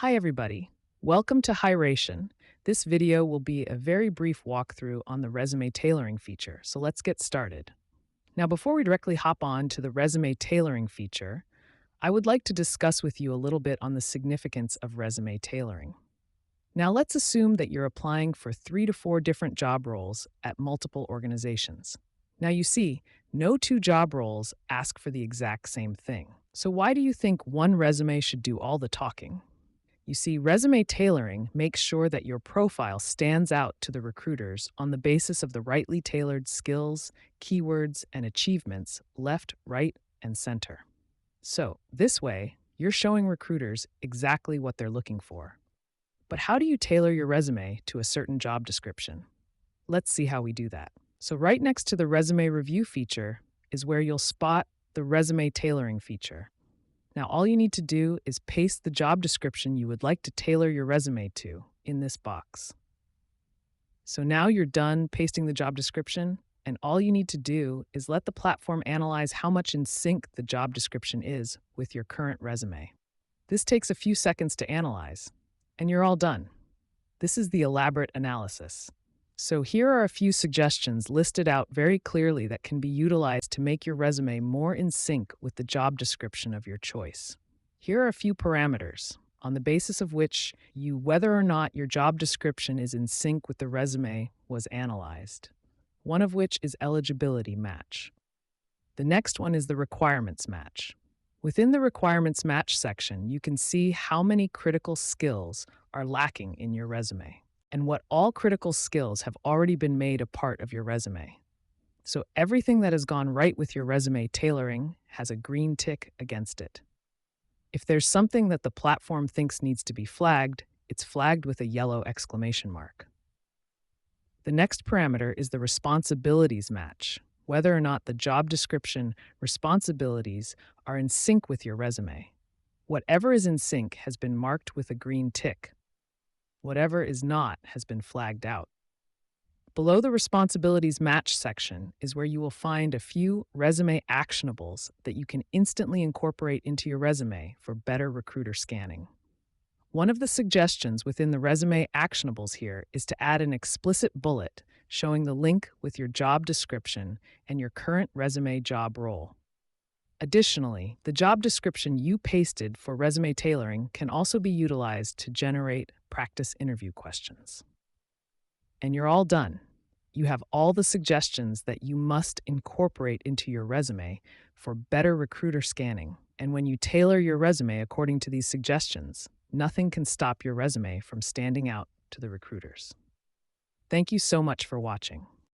Hi, everybody. Welcome to Hiration. This video will be a very brief walkthrough on the resume tailoring feature, so let's get started. Now, before we directly hop on to the resume tailoring feature, I would like to discuss with you a little bit on the significance of resume tailoring. Now, let's assume that you're applying for 3 to 4 different job roles at multiple organizations. Now, you see, no two job roles ask for the exact same thing. So, why do you think one resume should do all the talking? You see, resume tailoring makes sure that your profile stands out to the recruiters on the basis of the rightly tailored skills, keywords, and achievements left, right, and center. So, this way, you're showing recruiters exactly what they're looking for. But how do you tailor your resume to a certain job description? Let's see how we do that. So, right next to the resume review feature is where you'll spot the resume tailoring feature. Now, all you need to do is paste the job description you would like to tailor your resume to in this box. So now you're done pasting the job description, and all you need to do is let the platform analyze how much in sync the job description is with your current resume. This takes a few seconds to analyze, and you're all done. This is the elaborate analysis. So here are a few suggestions listed out very clearly that can be utilized to make your resume more in sync with the job description of your choice. Here are a few parameters on the basis of which whether or not your job description is in sync with the resume was analyzed. One of which is eligibility match. The next one is the requirements match. Within the requirements match section, you can see how many critical skills are lacking in your resume, and what all critical skills have already been made a part of your resume. So everything that has gone right with your resume tailoring has a green tick against it. If there's something that the platform thinks needs to be flagged, it's flagged with a yellow exclamation mark. The next parameter is the responsibilities match, whether or not the job description responsibilities are in sync with your resume. Whatever is in sync has been marked with a green tick. Whatever is not has been flagged out. Below the responsibilities match section is where you will find a few resume actionables that you can instantly incorporate into your resume for better recruiter scanning. One of the suggestions within the resume actionables here is to add an explicit bullet showing the link with your job description and your current resume job role. Additionally, the job description you pasted for resume tailoring can also be utilized to generate practice interview questions. And you're all done. You have all the suggestions that you must incorporate into your resume for better recruiter scanning. And when you tailor your resume according to these suggestions, nothing can stop your resume from standing out to the recruiters. Thank you so much for watching.